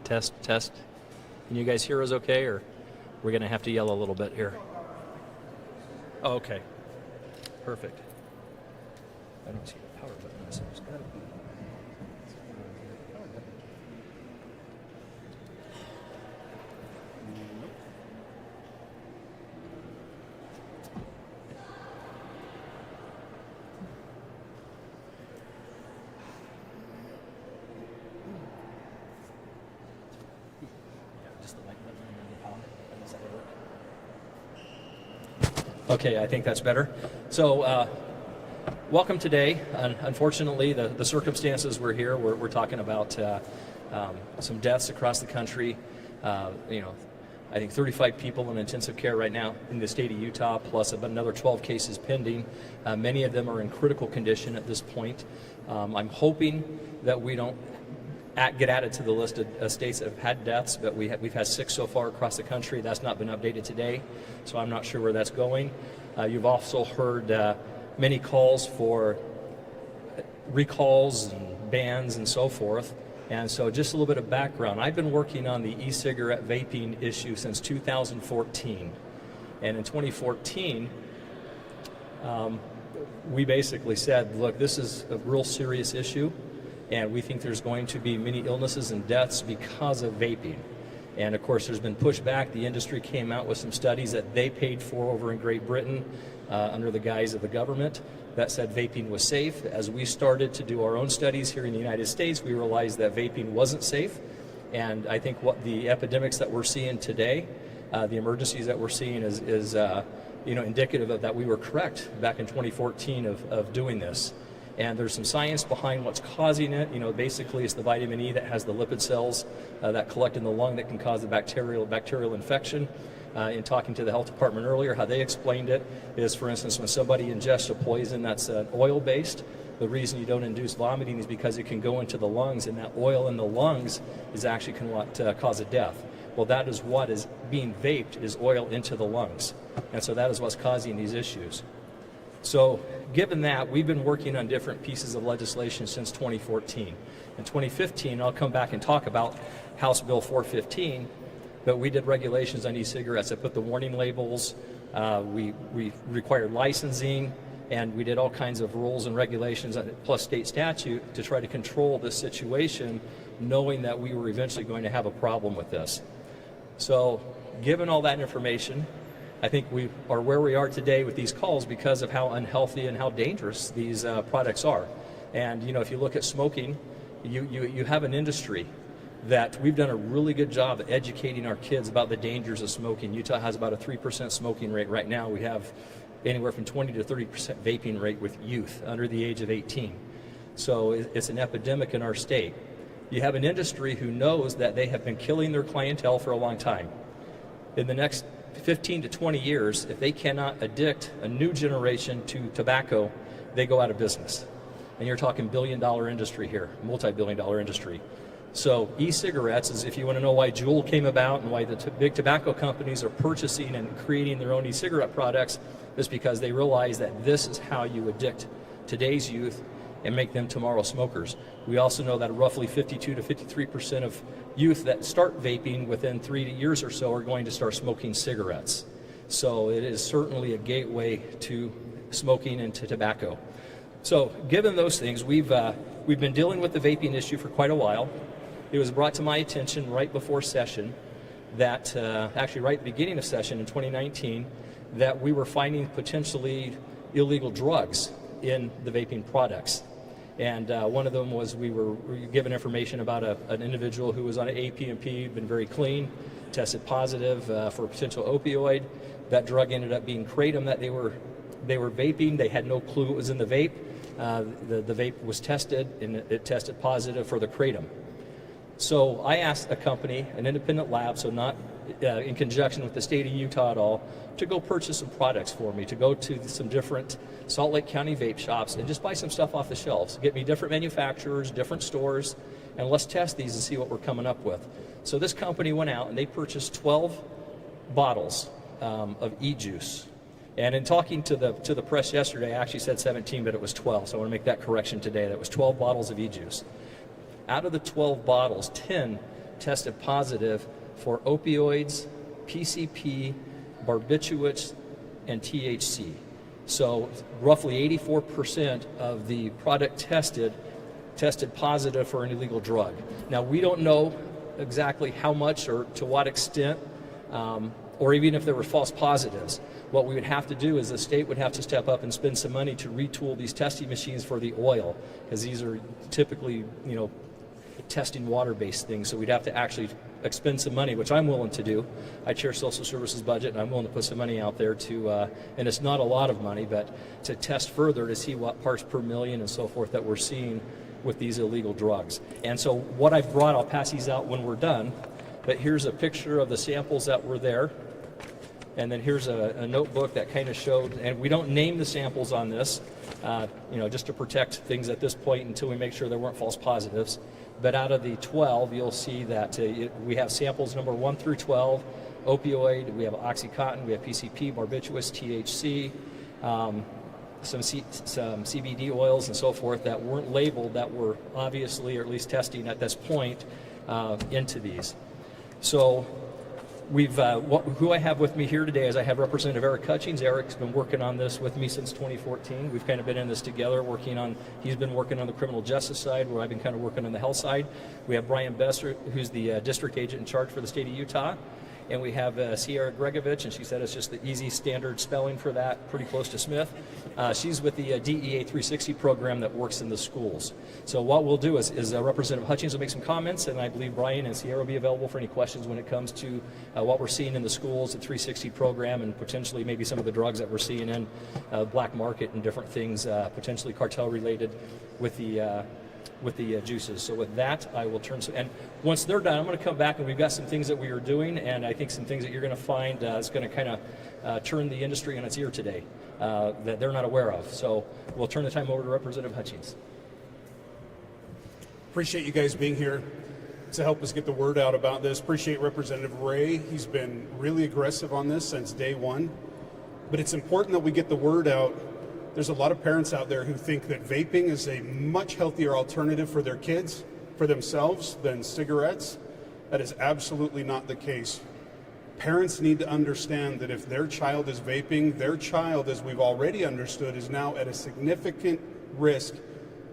test, test. Can you guys hear us okay, or we're going to have to yell a little bit here? Oh, okay. Perfect. I don't see the power button. So there's got to be. Okay, I think that's better. So, welcome today. Unfortunately, the circumstances we're here, we're talking about some deaths across the country. I think 35 people in intensive care right now in the state of Utah, plus about another 12 cases pending. Many of them are in critical condition at this point. I'm hoping that we don't get added to the list of states that have had deaths, but we've had 6 so far across the country. That's not been updated today, so I'm not sure where that's going. You've also heard many calls for recalls and bans and so forth. And so just a little bit of background. I've been working on the e-cigarette vaping issue since 2014. And in 2014, we basically said, look, this is a real serious issue, and we think there's going to be many illnesses and deaths because of vaping. And of course, there's been pushback. The industry came out with some studies that they paid for over in Great Britain under the guise of the government that said vaping was safe. As we started to do our own studies here in the United States, we realized that vaping wasn't safe. And I think what the epidemics that we're seeing today, the emergencies that we're seeing is indicative of that we were correct back in 2014 of doing this. And there's some science behind what's causing it. Basically it's the vitamin E that has the lipid cells that collect in the lung that can cause the bacterial infection. In talking to the health department earlier, how they explained it is, for instance, when somebody ingests a poison that's oil-based, the reason you don't induce vomiting is because it can go into the lungs, and that oil in the lungs is actually can cause a death. Well, that is what is being vaped, is oil into the lungs. And so that is what's causing these issues. So given that, we've been working on different pieces of legislation since 2014. In 2015, I'll come back and talk about House Bill 415, but we did regulations on e-cigarettes that put the warning labels, we required licensing, and we did all kinds of rules and regulations plus state statute to try to control this situation, knowing that we were eventually going to have a problem with this. So given all that information, I think we are where we are today with these calls because of how unhealthy and how dangerous these products are. And if you look at smoking, you have an industry that we've done a really good job of educating our kids about the dangers of smoking. Utah has about a 3% smoking rate right now. We have anywhere from 20 to 30% vaping rate with youth under the age of 18. So it's an epidemic in our state. You have an industry who knows that they have been killing their clientele for a long time. In the next 15 to 20 years, if they cannot addict a new generation to tobacco, they go out of business. And you're talking billion-dollar industry here, multi-billion-dollar industry. So e-cigarettes is, if you want to know why Juul came about and why the big tobacco companies are purchasing and creating their own e-cigarette products, is because they realize that this is how you addict today's youth and make them tomorrow smokers. We also know that roughly 52 to 53% of youth that start vaping within 3 years or so are going to start smoking cigarettes. So it is certainly a gateway to smoking and to tobacco. So given those things, we've been dealing with the vaping issue for quite a while. It was brought to my attention right before session that, actually right at the beginning of session in 2019, that we were finding potentially illegal drugs in the vaping products. And one of them was we were given information about an individual who was on an APMP, been very clean, tested positive for a potential opioid. That drug ended up being kratom that they were vaping. They had no clue it was in the vape. The vape was tested, and it tested positive for the kratom. So I asked a company, an independent lab, so not in conjunction with the state of Utah at all, to go purchase some products for me, to go to some different Salt Lake County vape shops and just buy some stuff off the shelves. Get me different manufacturers, different stores, and let's test these and see what we're coming up with. So this company went out and they purchased 12 bottles of e-juice. And in talking to the press yesterday, I actually said 17, but it was 12, so I want to make that correction today. That was 12 bottles of e-juice. Out of the 12 bottles, 10 tested positive for opioids, PCP, barbiturates, and THC. So roughly 84% of the product tested positive for an illegal drug. Now, we don't know exactly how much or to what extent, or even if there were false positives. What we would have to do is the state would have to step up and spend some money to retool these testing machines for the oil, because these are typically, testing water-based things. So we'd have to actually expend some money, which I'm willing to do. I chair social services budget, and I'm willing to put some money out there to, and it's not a lot of money, but to test further to see what parts per million and so forth that we're seeing with these illegal drugs. And so what I've brought, I'll pass these out when we're done, but here's a picture of the samples that were there. And then here's a notebook that kind of showed, and we don't name the samples on this, just to protect things at this point until we make sure there weren't false positives. But out of the 12, you'll see that we have samples number 1 through 12, opioid, we have Oxycontin, we have PCP, barbiturates, THC, some CBD oils and so forth that weren't labeled, that were obviously, or at least testing at this point, into these. So who I have with me here today is I have Representative Eric Hutchings. Eric's been working on this with me since 2014. We've kind of been in this together, he's been working on the criminal justice side, where I've been kind of working on the health side. We have Brian Besser, who's the district agent in charge for the state of Utah. And we have Sierra Gregovich, and she said it's just the easy standard spelling for that, pretty close to Smith. She's with the DEA 360 program that works in the schools. So what we'll do is Representative Hutchings will make some comments, and I believe Brian and Sierra will be available for any questions when it comes to what we're seeing in the schools, the 360 program, and potentially maybe some of the drugs that we're seeing in black market and different things, potentially cartel related with the juices. So with that, I will turn. And once they're done, I'm going to come back, and we've got some things that we are doing, and I think some things that you're going to find is going to kind of turn the industry on its ear today that they're not aware of. So we'll turn the time over to Representative Hutchings. Appreciate you guys being here to help us get the word out about this. Appreciate Representative Ray. He's been really aggressive on this since day one. But it's important that we get the word out. There's a lot of parents out there who think that vaping is a much healthier alternative for their kids, for themselves, than cigarettes. That is absolutely not the case. Parents need to understand that if their child is vaping, their child, as we've already understood, is now at a significant risk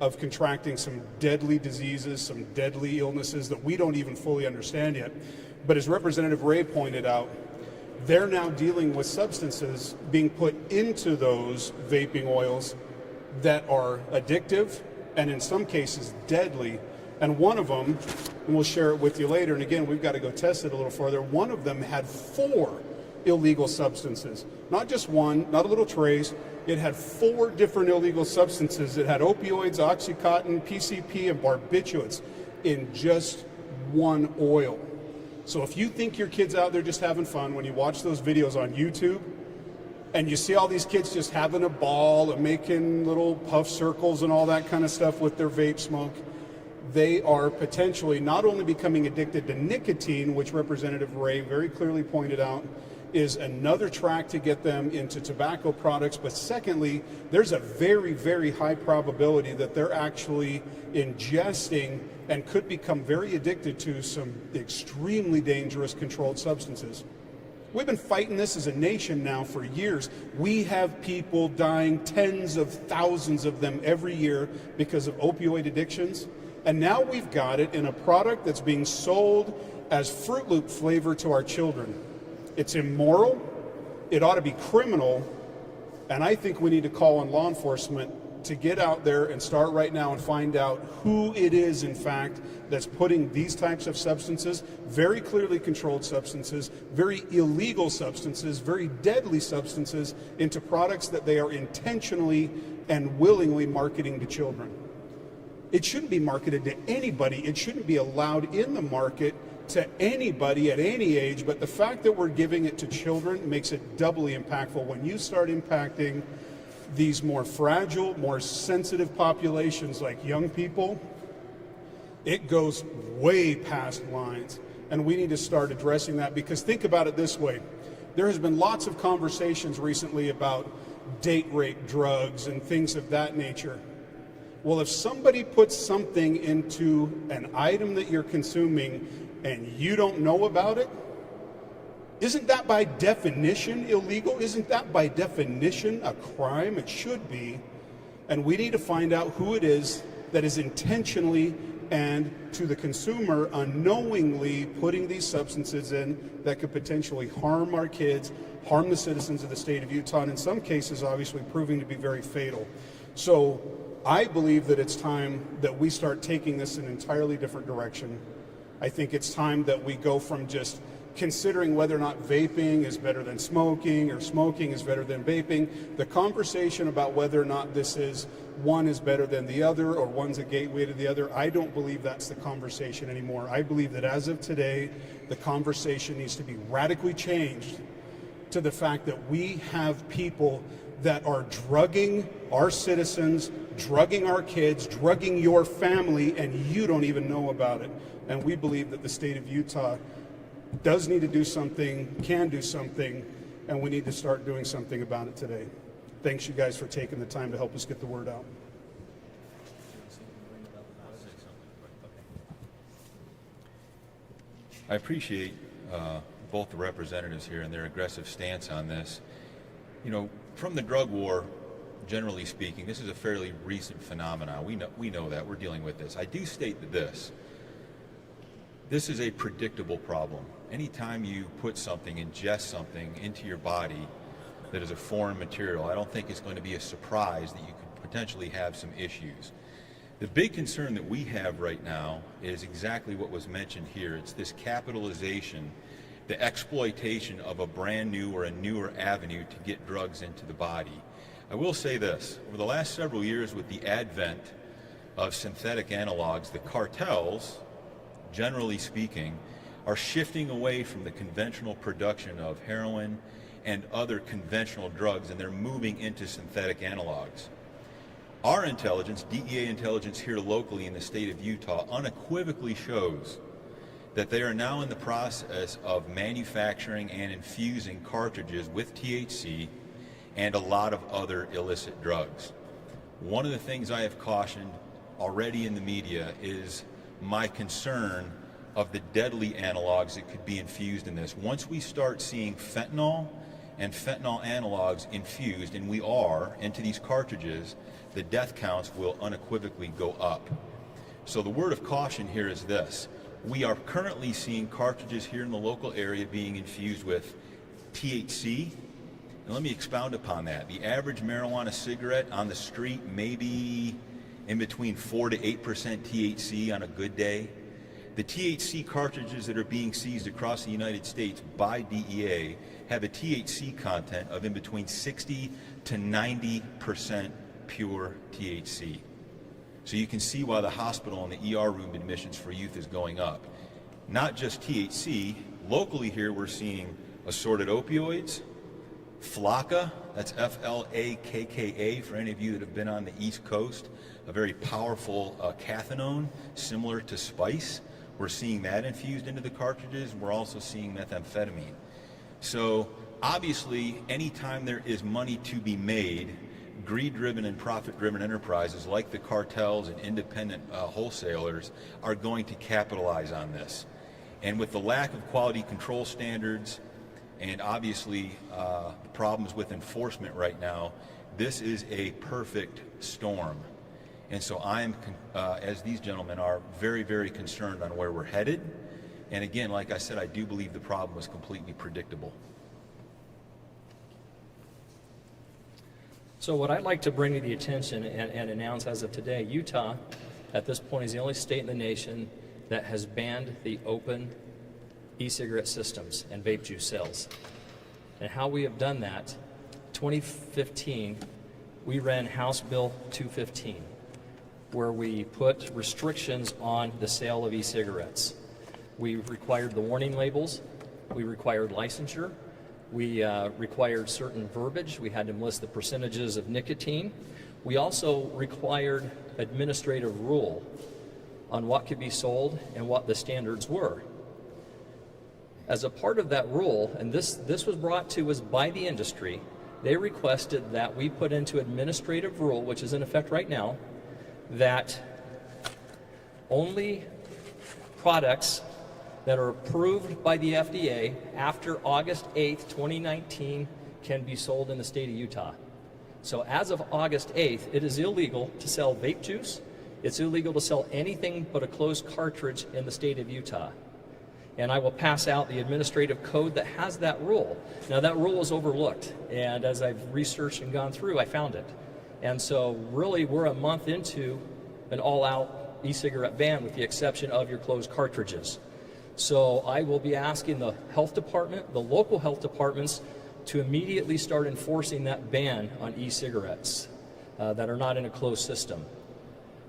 of contracting some deadly diseases, some deadly illnesses that we don't even fully understand yet. But as Representative Ray pointed out, they're now dealing with substances being put into those vaping oils that are addictive and in some cases deadly. And one of them, and we'll share it with you later, and again, we've got to go test it a little further, one of them had 4 illegal substances. Not just one, not a little trace, it had 4 different illegal substances. It had opioids, Oxycontin, PCP, and barbiturates in just one oil. So if you think your kid's out there just having fun, when you watch those videos on YouTube and you see all these kids just having a ball and making little puff circles and all that kind of stuff with their vape smoke, they are potentially not only becoming addicted to nicotine, which Representative Ray very clearly pointed out is another track to get them into tobacco products, but secondly, there's a very, very high probability that they're actually ingesting and could become very addicted to some extremely dangerous controlled substances. We've been fighting this as a nation now for years. We have people dying, tens of thousands of them every year because of opioid addictions. And now we've got it in a product that's being sold as Fruit Loop flavor to our children. It's immoral, it ought to be criminal, and I think we need to call on law enforcement to get out there and start right now and find out who it is, in fact, that's putting these types of substances, very clearly controlled substances, very illegal substances, very deadly substances, into products that they are intentionally and willingly marketing to children. It shouldn't be marketed to anybody. It shouldn't be allowed in the market to anybody at any age, but the fact that we're giving it to children makes it doubly impactful. When you start impacting these more fragile, more sensitive populations like young people, it goes way past lines, and we need to start addressing that. Because think about it this way, there has been lots of conversations recently about date rape drugs and things of that nature. Well, if somebody puts something into an item that you're consuming and you don't know about it, isn't that by definition illegal? Isn't that by definition a crime? It should be. And we need to find out who it is that is intentionally and to the consumer unknowingly putting these substances in that could potentially harm our kids, harm the citizens of the state of Utah, and in some cases obviously proving to be very fatal. So I believe that it's time that we start taking this in an entirely different direction. I think it's time that we go from just considering whether or not vaping is better than smoking or smoking is better than vaping. The conversation about whether or not this is one is better than the other or one's a gateway to the other, I don't believe that's the conversation anymore. I believe that as of today, the conversation needs to be radically changed to the fact that we have people that are drugging our citizens, drugging our kids, drugging your family, and you don't even know about it. And we believe that the state of Utah does need to do something, can do something, and we need to start doing something about it today. Thanks you guys for taking the time to help us get the word out. I appreciate both the representatives here and their aggressive stance on this. You know, from the drug war, generally speaking, this is a fairly recent phenomenon. We know that. We're dealing with this. I do state that this is a predictable problem. Anytime you put something, ingest something into your body that is a foreign material, I don't think it's going to be a surprise that you could potentially have some issues. The big concern that we have right now is exactly what was mentioned here. It's this capitalization, the exploitation of a brand new or a newer avenue to get drugs into the body. I will say this, over the last several years with the advent of synthetic analogs, the cartels, generally speaking, are shifting away from the conventional production of heroin and other conventional drugs, and they're moving into synthetic analogs. Our intelligence, DEA intelligence here locally in the state of Utah, unequivocally shows that they are now in the process of manufacturing and infusing cartridges with THC and a lot of other illicit drugs. One of the things I have cautioned already in the media is my concern of the deadly analogs that could be infused in this. Once we start seeing fentanyl and fentanyl analogs infused, and we are, into these cartridges, the death counts will unequivocally go up. So the word of caution here is this. We are currently seeing cartridges here in the local area being infused with THC. And let me expound upon that. The average marijuana cigarette on the street may be in between 4 to 8% THC on a good day. The THC cartridges that are being seized across the United States by DEA have a THC content of in between 60 to 90% pure THC. So you can see why the hospital and the ER room admissions for youth is going up. Not just THC, locally here we're seeing assorted opioids, Flakka, that's F-L-A-K-K-A for any of you that have been on the East Coast, a very powerful cathinone similar to spice. We're seeing that infused into the cartridges. We're also seeing methamphetamine. So obviously, anytime there is money to be made, greed-driven and profit-driven enterprises like the cartels and independent wholesalers are going to capitalize on this. And with the lack of quality control standards and obviously the problems with enforcement right now, this is a perfect storm. And so I am, as these gentlemen are, very, very concerned on where we're headed. And again, like I said, I do believe the problem was completely predictable. So what I'd like to bring to the attention and announce as of today, Utah at this point is the only state in the nation that has banned the open e-cigarette systems and vape juice sales. And how we have done that, 2015, we ran House Bill 215, where we put restrictions on the sale of e-cigarettes. We required the warning labels, we required licensure, we required certain verbiage, we had to list the percentages of nicotine. We also required administrative rule on what could be sold and what the standards were. As a part of that rule, and this was brought to us by the industry, they requested that we put into administrative rule, which is in effect right now, that only products that are approved by the FDA after August 8th, 2019 can be sold in the state of Utah. So as of August 8th, it is illegal to sell vape juice. It's illegal to sell anything but a closed cartridge in the state of Utah. And I will pass out the administrative code that has that rule. Now that rule is overlooked, and as I've researched and gone through, I found it. And so really we're a month into an all-out e-cigarette ban with the exception of your closed cartridges. So I will be asking the health department, the local health departments, to immediately start enforcing that ban on e-cigarettes that are not in a closed system.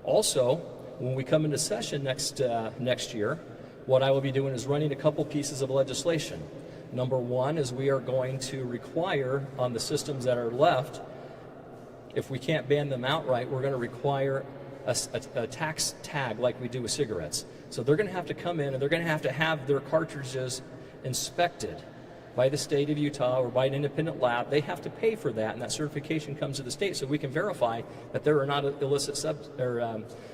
Also, when we come into session next year, what I will be doing is running a couple pieces of legislation. Number one is we are going to require on the systems that are left, if we can't ban them outright, we're going to require a tax tag like we do with cigarettes. So they're going to have to come in and they're going to have their cartridges inspected by the state of Utah or by an independent lab. They have to pay for that, and that certification comes to the state so we can verify that there are not illicit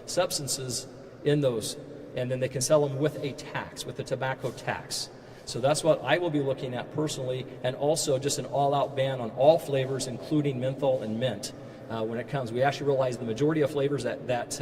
substances in those, and then they can sell them with a tax, with a tobacco tax. So that's what I will be looking at personally, and also just an all-out ban on all flavors, including menthol and mint. When it comes, we actually realize the majority of flavors that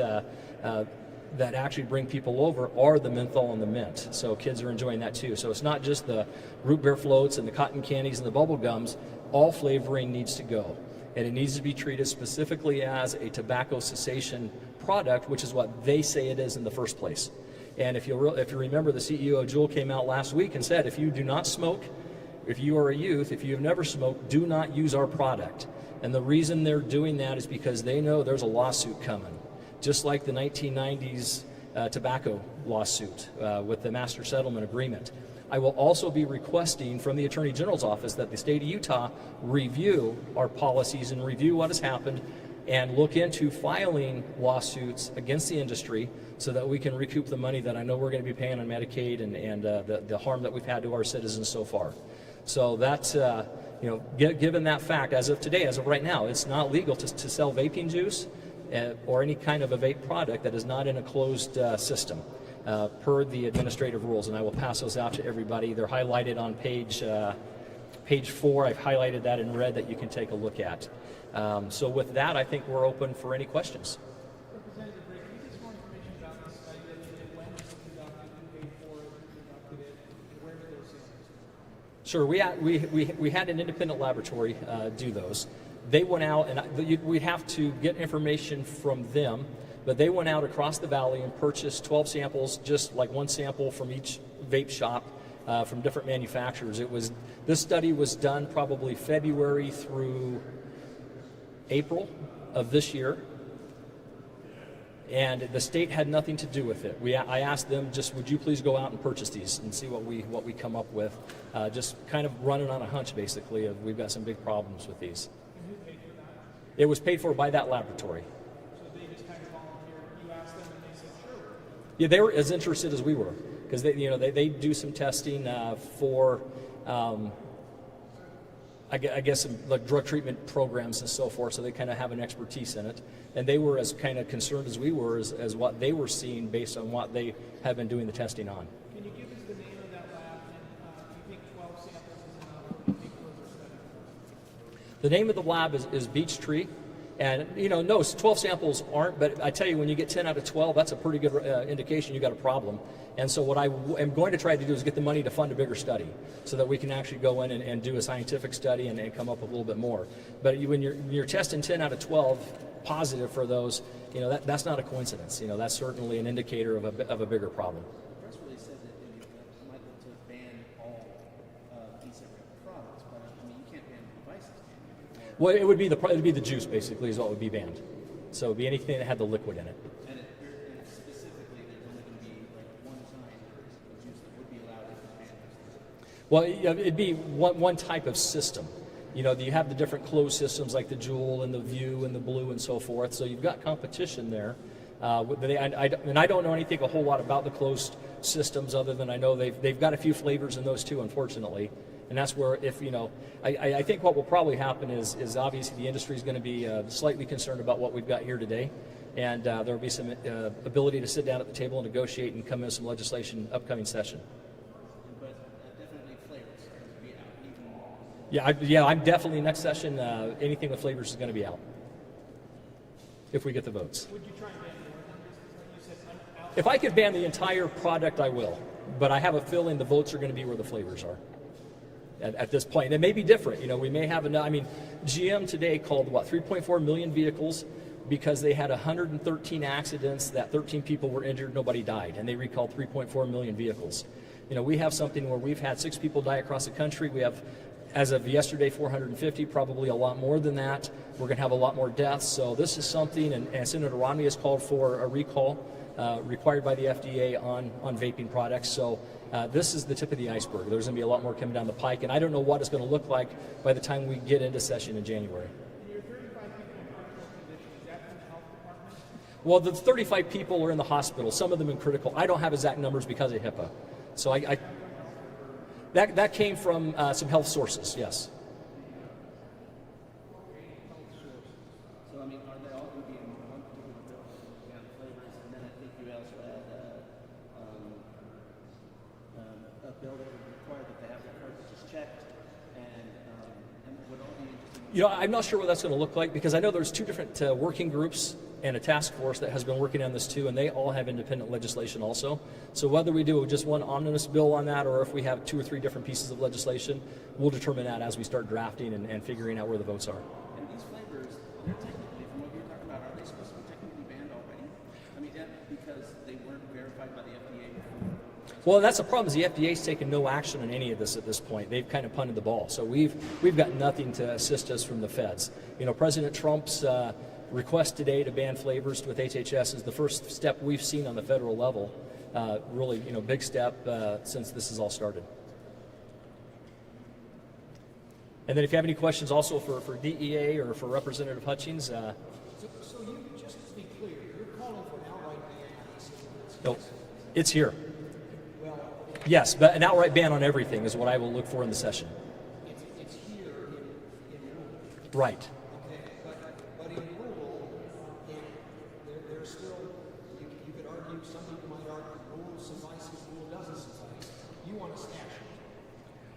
actually bring people over are the menthol and the mint. So kids are enjoying that too. So it's not just the root beer floats and the cotton candies and the bubble gums. All flavoring needs to go. And it needs to be treated specifically as a tobacco cessation product, which is what they say it is in the first place. And if you remember, the CEO of Juul came out last week and said, if you do not smoke, if you are a youth, if you have never smoked, do not use our product. And the reason they're doing that is because they know there's a lawsuit coming. Just like the 1990s tobacco lawsuit with the Master Settlement Agreement. I will also be requesting from the Attorney General's office that the state of Utah review our policies and review what has happened and look into filing lawsuits against the industry so that we can recoup the money that I know we're going to be paying on Medicaid and the harm that we've had to our citizens so far. So that's, given that fact, as of today, as of right now, it's not legal to sell vaping juice or any kind of a vape product that is not in a closed system per the administrative rules, and I will pass those out to everybody. They're highlighted on page 4. I've highlighted that in red that you can take a look at. So with that, I think we're open for any questions. Representative Ray, can you give us more information about this study that you did? When was it conducted? Who paid for it? Who conducted it? And where did those samples? Sure, we had an independent laboratory do those. They went out, and we'd have to get information from them, but they went out across the valley and purchased 12 samples, just like one sample from each vape shop from different manufacturers. This study was done probably February through April of this year, and the state had nothing to do with it. I asked them, just would you please go out and purchase these and see what we come up with, just kind of running on a hunch basically of we've got some big problems with these. And who paid for that? It was paid for by that laboratory. So they just kind of volunteered. You asked them and they said, sure. Yeah, they were as interested as we were because they do some testing for I guess some like drug treatment programs and so forth, so they kind of have an expertise in it. And they were as kind of concerned as we were as what they were seeing based on what they have been doing the testing on. Can you give us the name of that lab? And do you think 12 samples is enough? Or do you think further study? The name of the lab is Beech Tree. And, no, 12 samples aren't, but I tell you, when you get 10 out of 12, that's a pretty good indication you got a problem. And so what I am going to try to do is get the money to fund a bigger study so that we can actually go in and do a scientific study and come up with a little bit more. But when you're testing 10 out of 12 positive for those, that's not a coincidence. That's certainly an indicator of a bigger problem. The press release said that it might look to ban all e-cigarette products, but you can't ban devices, can you? Well, it would be the juice basically is what would be banned. So it would be anything that had the liquid in it. And specifically, there's only going to be like one kind of juice that would be allowed if it's banned. Well, it'd be one type of system. You have the different closed systems like the Juul and the View and the Blue and so forth. So you've got competition there. And I don't know anything a whole lot about the closed systems other than I know they've got a few flavors in those too, unfortunately. And that's where I think what will probably happen is obviously the industry is going to be slightly concerned about what we've got here today. And there will be some ability to sit down at the table and negotiate and come in with some legislation upcoming session. Yeah, I'm definitely next session. Anything with flavors is going to be out if we get the votes. Would you try and ban more than this? Like you said, If I could ban the entire product, I will. But I have a feeling the votes are going to be where the flavors are at this point. It may be different. You know, we may have enough. I mean, GM today called 3.4 million vehicles because they had 113 accidents that 13 people were injured, nobody died, and they recalled 3.4 million vehicles. You know, we have something where we've had 6 people die across the country. We have, as of yesterday, 450, probably a lot more than that. We're going to have a lot more deaths. So this is something, and Senator Romney has called for a recall required by the FDA on vaping products. So this is the tip of the iceberg. There's going to be a lot more coming down the pike, and I don't know what it's going to look like by the time we get into session in January. your 35 people in critical condition, is that from the health department? Well, the 35 people are in the hospital, some of them in critical. I don't have exact numbers because of HIPAA. So that came from some health sources, yes. So, I mean, are they all going to be in one particular bill? You have flavors, and then I think you also had a bill that would require that they have their cartridges checked, and would all be interesting. You know, I'm not sure what that's going to look like because I know there's 2 different working groups and a task force that has been working on this too, and they all have independent legislation also. So whether we do just one omnibus bill on that or if we have 2 or 3 different pieces of legislation, we'll determine that as we start drafting and figuring out where the votes are. And these flavors, technically, from what you're talking about, are they supposed to be technically banned already? I mean, because they weren't verified by the FDA before. Well, that's the problem is the FDA's taken no action on any of this at this point. They've kind of punted the ball. So we've got nothing to assist us from the feds. You know, President Trump's request today to ban flavors with HHS is the first step we've seen on the federal level. Really, you know, big step since this has all started. And then if you have any questions also for DEA or for Representative Hutchings. So you, just to be clear, you're calling for an outright ban on e-cigarettes? No, it's here. Well, Yes, but an outright ban on everything is what I will look for in the session. it's here in rule. Right. Okay, but in rule, there's still, you could argue, some people might argue, rule suffices, rule doesn't suffice. You want a statute.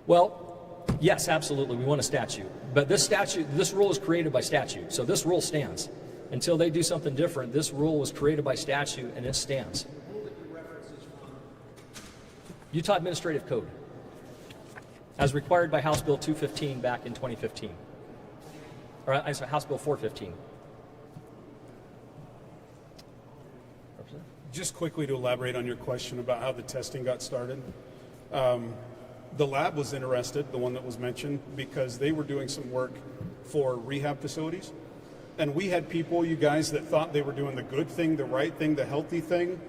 Well, yes, absolutely. We want a statute. But this rule is created by statute. So this rule stands. Until they do something different, this rule was created by statute and it stands. The rule that you reference is from Utah Administrative Code, as required by House Bill 215 back in 2015. Or I'm sorry, House Bill 415. Just quickly to elaborate on your question about how the testing got started. The lab was interested, the one that was mentioned, because they were doing some work for rehab facilities. And we had people, you guys, that thought they were doing the good thing, the right thing, the healthy thing.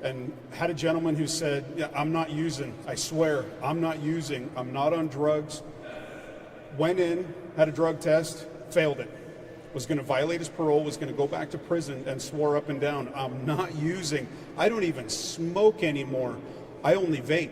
And had a gentleman who said, yeah, I'm not using, I swear, I'm not using, I'm not on drugs. Went in, had a drug test, failed it. Was going to violate his parole, was going to go back to prison, and swore up and down, I'm not using, I don't even smoke anymore, I only vape.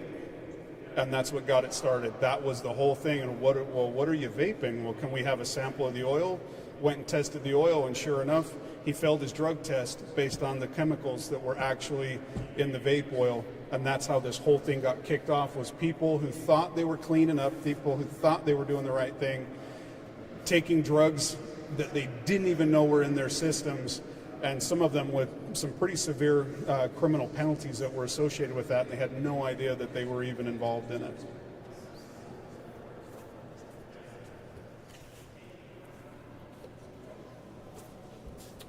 And that's what got it started. That was the whole thing. And what are you vaping? Well, can we have a sample of the oil? Went and tested the oil, and sure enough, he failed his drug test based on the chemicals that were actually in the vape oil. And that's how this whole thing got kicked off, was people who thought they were cleaning up, people who thought they were doing the right thing, taking drugs that they didn't even know were in their systems, and some of them with some pretty severe criminal penalties that were associated with that, and they had no idea that they were even involved in it.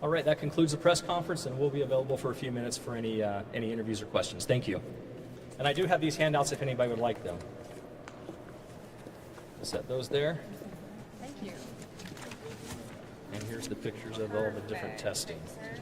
All right, that concludes the press conference, and we'll be available for a few minutes for any interviews or questions. Thank you. And I do have these handouts if anybody would like them. We'll set those there. Thank you. And here's the pictures of all the different testing. Sir.